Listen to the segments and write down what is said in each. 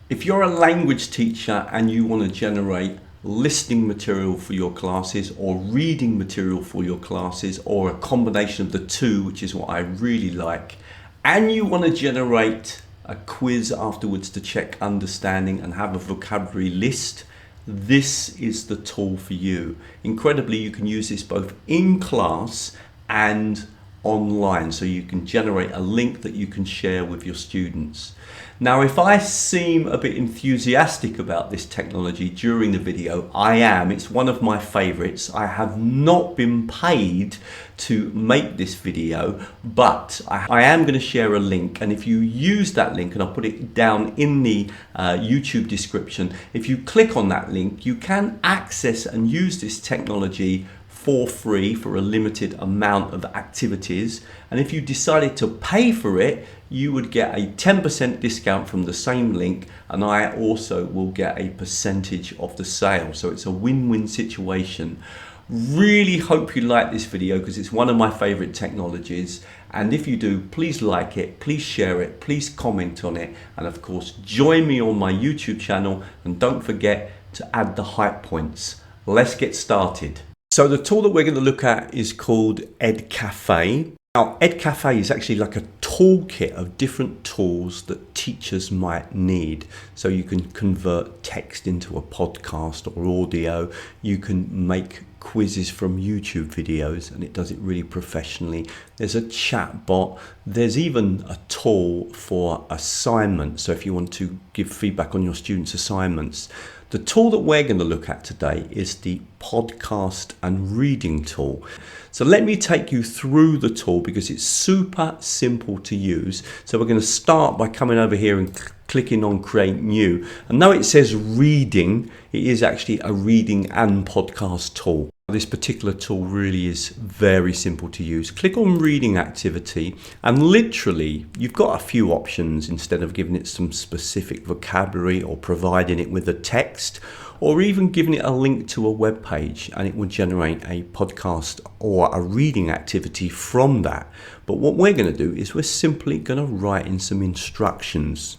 If you're a language teacher and you want to generate listening material for your classes or reading material for your classes or a combination of the two, which is what I really like, and you want to generate a quiz afterwards to check understanding and have a vocabulary list, this is the tool for you. Incredibly, you can use this both in class and online, so you can generate a link that you can share with your students. Now, if I seem a bit enthusiastic about this technology during the video, I am. It's one of my favorites. I have not been paid to make this video, but I am going to share a link, and if you use that link, and I'll put it down in the YouTube description, if you click on that link, you can access and use this technology for free for a limited amount of activities. And if you decided to pay for it, you would get a 10% discount from the same link, and I also will get a percentage of the sale. So it's a win-win situation. Really hope you like this video because it's one of my favorite technologies. And if you do, please like it, please share it, please comment on it, and of course join me on my YouTube channel, and don't forget to add the hype points. Let's get started. So the tool that we're going to look at is called EcCafe. Now, EcCafe is actually like a toolkit of different tools that teachers might need. So you can convert text into a podcast or audio. You can make quizzes from YouTube videos, and it does it really professionally. There's a chat bot. There's even a tool for assignments. So if you want to give feedback on your students' assignments. The tool that we're going to look at today is the podcast and reading tool. So let me take you through the tool because it's super simple to use. So we're going to start by coming over here and clicking on create new. And though it says reading, it is actually a reading and podcast tool. This particular tool really is very simple to use. Click on reading activity, and literally you've got a few options instead of giving it some specific vocabulary or providing it with a text, or even giving it a link to a web page, and it will generate a podcast or a reading activity from that. But what we're going to do is we're simply going to write in some instructions.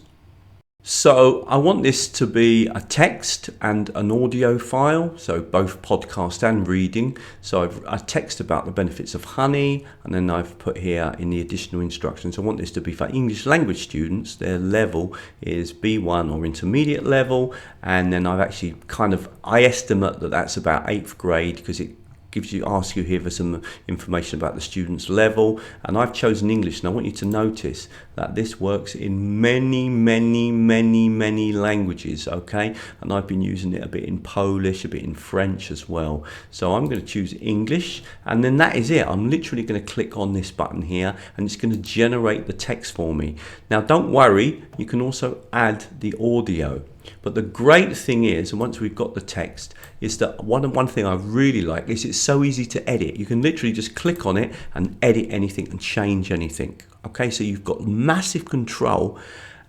So I want this to be a text and an audio file, so both podcast and reading. So I've a text about the benefits of honey, and then I've put here in the additional instructions, I want this to be for English language students. Their level is B1 or intermediate level, and then I've actually I estimate that that's about 8th grade because it asks you here for some information about the student's level, and I've chosen English, and I want you to notice that this works in many languages, okay? And I've been using it a bit in Polish, a bit in French as well. So I'm going to choose English, and then that is it. I'm literally going to click on this button here, and it's going to generate the text for me. Now don't worry, you can also add the audio. But the great thing is, and once we've got the text, is that one thing I really like is it's so easy to edit. You can literally just click on it and edit anything and change anything. Okay, so you've got massive control,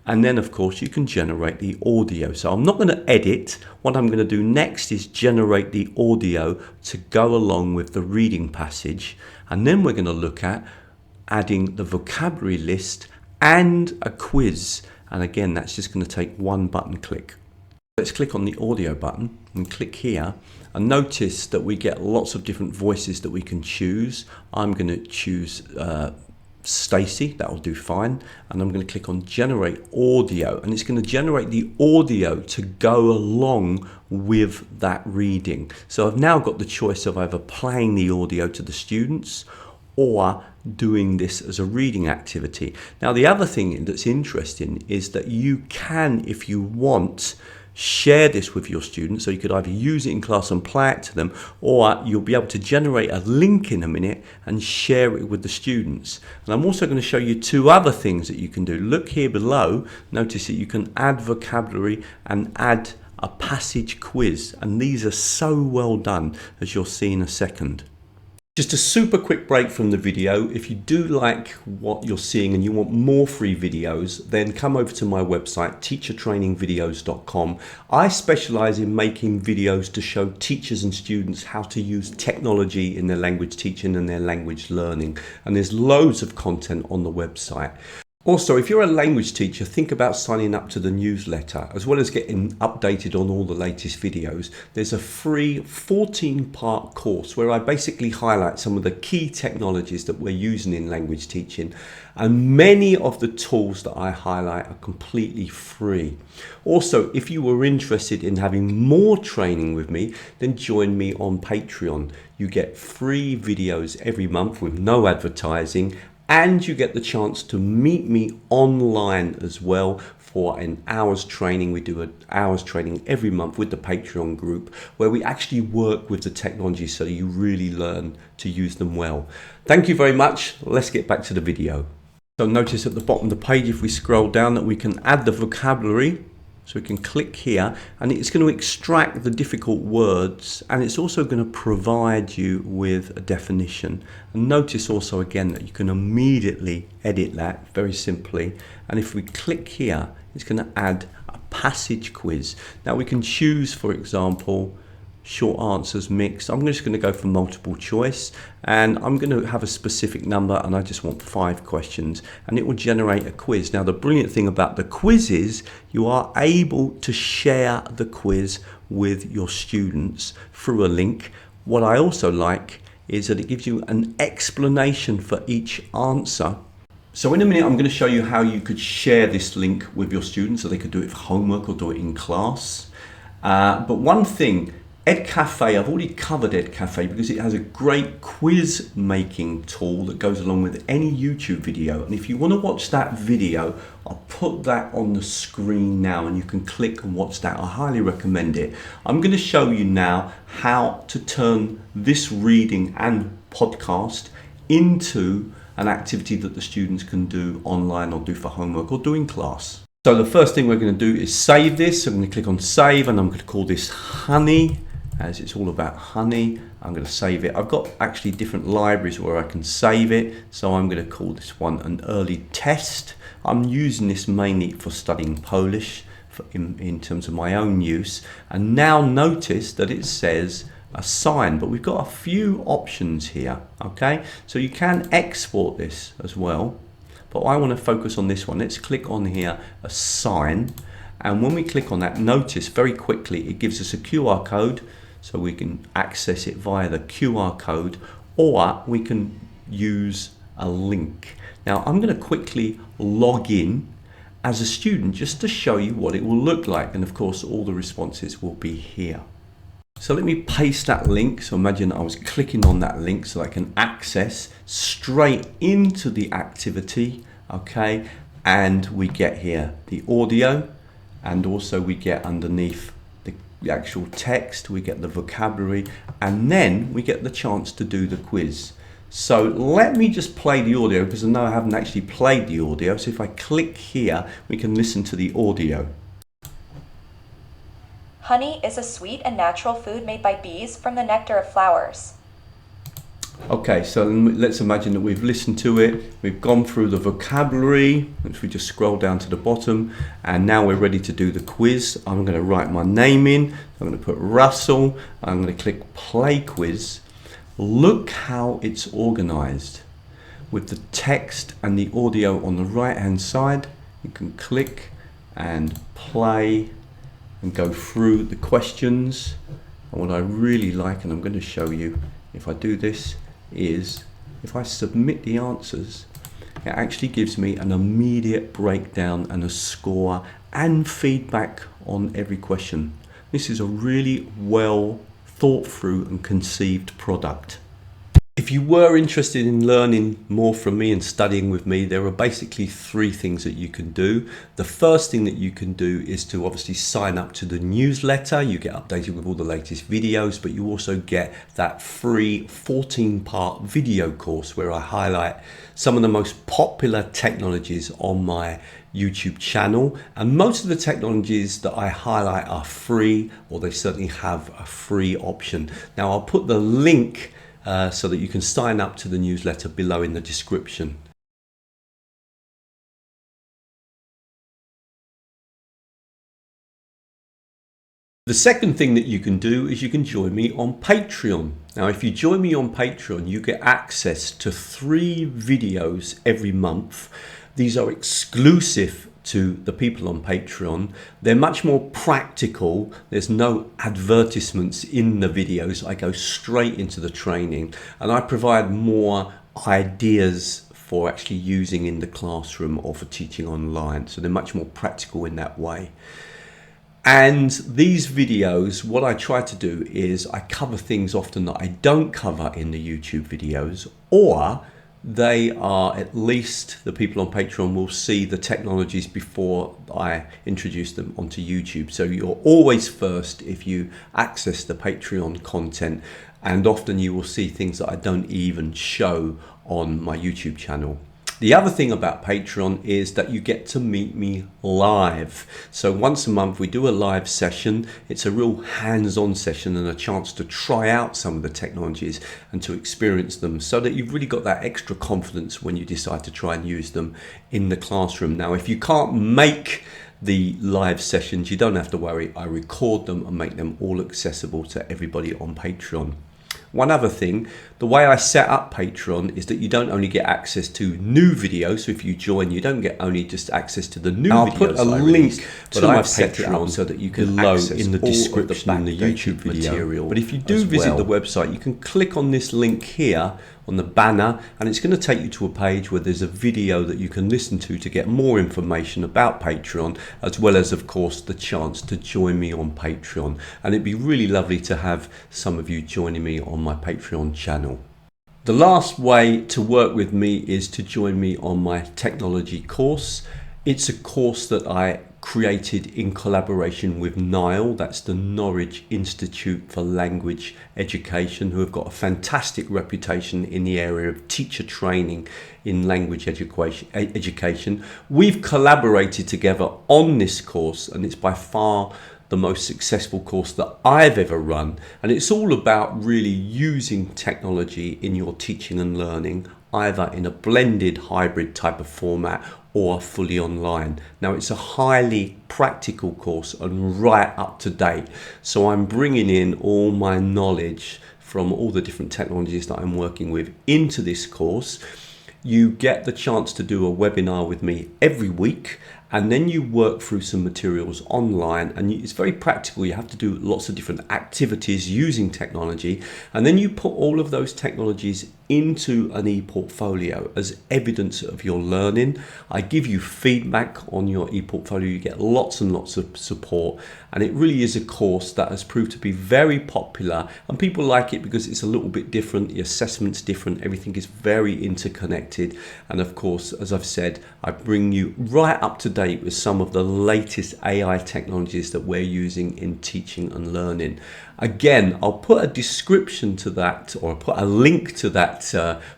and then of course you can generate the audio. So I'm not going to edit. What I'm going to do next is generate the audio to go along with the reading passage, and then we're going to look at adding the vocabulary list and a quiz. And again, that's just going to take one button click. Let's click on the audio button and click here, and notice that we get lots of different voices that we can choose. I'm going to choose Stacy, that will do fine, and I'm going to click on generate audio, and it's going to generate the audio to go along with that reading. So I've now got the choice of either playing the audio to the students or doing this as a reading activity. Now the other thing that's interesting is that you can, if you want, share this with your students. So you could either use it in class and play it to them, or you'll be able to generate a link in a minute and share it with the students. And I'm also going to show you two other things that you can do. Look here below, notice that you can add vocabulary and add a passage quiz, and these are so well done, as you'll see in a second. Just a super quick break from the video. If you do like what you're seeing and you want more free videos, then come over to my website, teachertrainingvideos.com. I specialize in making videos to show teachers and students how to use technology in their language teaching and their language learning. And there's loads of content on the website. Also, if you're a language teacher, think about signing up to the newsletter. As well as getting updated on all the latest videos, there's a free 14-part course where I basically highlight some of the key technologies that we're using in language teaching. And many of the tools that I highlight are completely free. Also, if you were interested in having more training with me, then join me on Patreon. You get free videos every month with no advertising, and you get the chance to meet me online as well for an hour's training. We do an hour's training every month with the Patreon group where we actually work with the technology so you really learn to use them well. Thank you very much. Let's get back to the video. So notice at the bottom of the page, if we scroll down, that we can add the vocabulary. So we can click here and it's going to extract the difficult words, and it's also going to provide you with a definition. And notice also again that you can immediately edit that very simply. And if we click here, it's going to add a passage quiz. Now we can choose, for example, short answers, mixed. I'm just going to go for multiple choice, and I'm going to have a specific number, and I just want 5 questions, and it will generate a quiz. Now the brilliant thing about the quiz is you are able to share the quiz with your students through a link. What I also like is that it gives you an explanation for each answer. So in a minute I'm going to show you how you could share this link with your students so they could do it for homework or do it in class. But one thing, EdCafe, I've already covered EdCafe because it has a great quiz making tool that goes along with any YouTube video. And if you want to watch that video, I'll put that on the screen now and you can click and watch that. I highly recommend it. I'm going to show you now how to turn this reading and podcast into an activity that the students can do online or do for homework or do in class. So the first thing we're going to do is save this. So I'm going to click on save and I'm going to call this honey. As it's all about honey, I'm going to save it. I've got actually different libraries where I can save it, so I'm going to call this one an early test. I'm using this mainly for studying Polish in terms of my own use. And now notice that it says assign, but we've got a few options here. Okay, so you can export this as well, but I want to focus on this one. Let's click on here, assign, and when we click on that, notice very quickly it gives us a QR code. So we can access it via the QR code, or we can use a link. Now I'm going to quickly log in as a student just to show you what it will look like. And of course, all the responses will be here. So let me paste that link. So imagine I was clicking on that link so I can access straight into the activity. Okay. And we get here the audio, and also we get underneath the actual text, we get the vocabulary, and then we get the chance to do the quiz. So let me just play the audio because I know I haven't actually played the audio. So if I click here, we can listen to the audio. Honey is a sweet and natural food made by bees from the nectar of flowers. Okay, so let's imagine that we've listened to it, we've gone through the vocabulary, which we just scroll down to the bottom, and now we're ready to do the quiz. I'm going to write my name in, I'm going to put Russell, I'm going to click play quiz. Look how it's organized with the text and the audio on the right hand side. You can click and play and go through the questions. And what I really like, and I'm going to show you if I do this, is if I submit the answers, it actually gives me an immediate breakdown and a score and feedback on every question. This is a really well thought through and conceived product. If you were interested in learning more from me and studying with me, there are basically 3 things that you can do. The first thing that you can do is to obviously sign up to the newsletter. You get updated with all the latest videos, but you also get that free 14-part video course where I highlight some of the most popular technologies on my YouTube channel. And most of the technologies that I highlight are free, or they certainly have a free option. Now I'll put the link so that you can sign up to the newsletter below in the description. The second thing that you can do is you can join me on Patreon. Now, if you join me on Patreon, you get access to 3 videos every month These are exclusive to the people on Patreon. They're much more practical. There's no advertisements in the videos. I go straight into the training, and I provide more ideas for actually using in the classroom or for teaching online. So they're much more practical in that way. And these videos, what I try to do is I cover things often that I don't cover in the YouTube videos, or they are, at least the people on Patreon will see the technologies before I introduce them onto YouTube. So you're always first if you access the Patreon content, and often you will see things that I don't even show on my YouTube channel. The other thing about Patreon is that you get to meet me live. So once a month we do a live session. It's a real hands-on session and a chance to try out some of the technologies and to experience them, so that you've really got that extra confidence when you decide to try and use them in the classroom. Now, if you can't make the live sessions, you don't have to worry. I record them and make them all accessible to everybody on Patreon. One other thing, the way I set up Patreon is that you don't only get access to new videos. So if you join, you don't get only just access to the new videos. I'll put a link to my Patreon so that you can access in the description in the YouTube video. Material. But if you do visit the website, you can click on this link here on the banner, and it's going to take you to a page where there's a video that you can listen to get more information about Patreon, as well as, of course, the chance to join me on Patreon. And it'd be really lovely to have some of you joining me on my Patreon channel. The last way to work with me is to join me on my technology course. It's a course that I created in collaboration with NILE, that's the Norwich Institute for Language Education, who have got a fantastic reputation in the area of teacher training in language education. We've collaborated together on this course, and it's by far the most successful course that I've ever run. And it's all about really using technology in your teaching and learning, either in a blended hybrid type of format or fully online. Now, it's a highly practical course and right up to date. So I'm bringing in all my knowledge from all the different technologies that I'm working with into this course. You get the chance to do a webinar with me every week, and then you work through some materials online, and it's very practical. You have to do lots of different activities using technology, and then you put all of those technologies into an e-portfolio as evidence of your learning. I give you feedback on your e-portfolio. You get lots and lots of support, and it really is a course that has proved to be very popular, and people like it because it's a little bit different. The assessment's different. Everything is very interconnected, and of course, as I've said, I bring you right up to date with some of the latest AI technologies that we're using in teaching and learning. Again, I'll put a description to that, or I'll put a link to that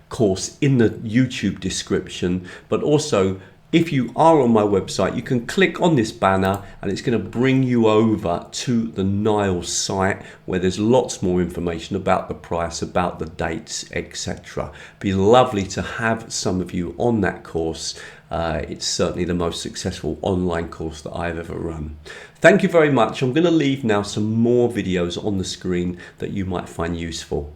course in the YouTube description, but also if you are on my website, you can click on this banner and it's going to bring you over to the NILE site, where there's lots more information about the price, about the dates, etc. Be lovely to have some of you on that course. It's certainly the most successful online course that I've ever run. Thank you very much. I'm going to leave now some more videos on the screen that you might find useful.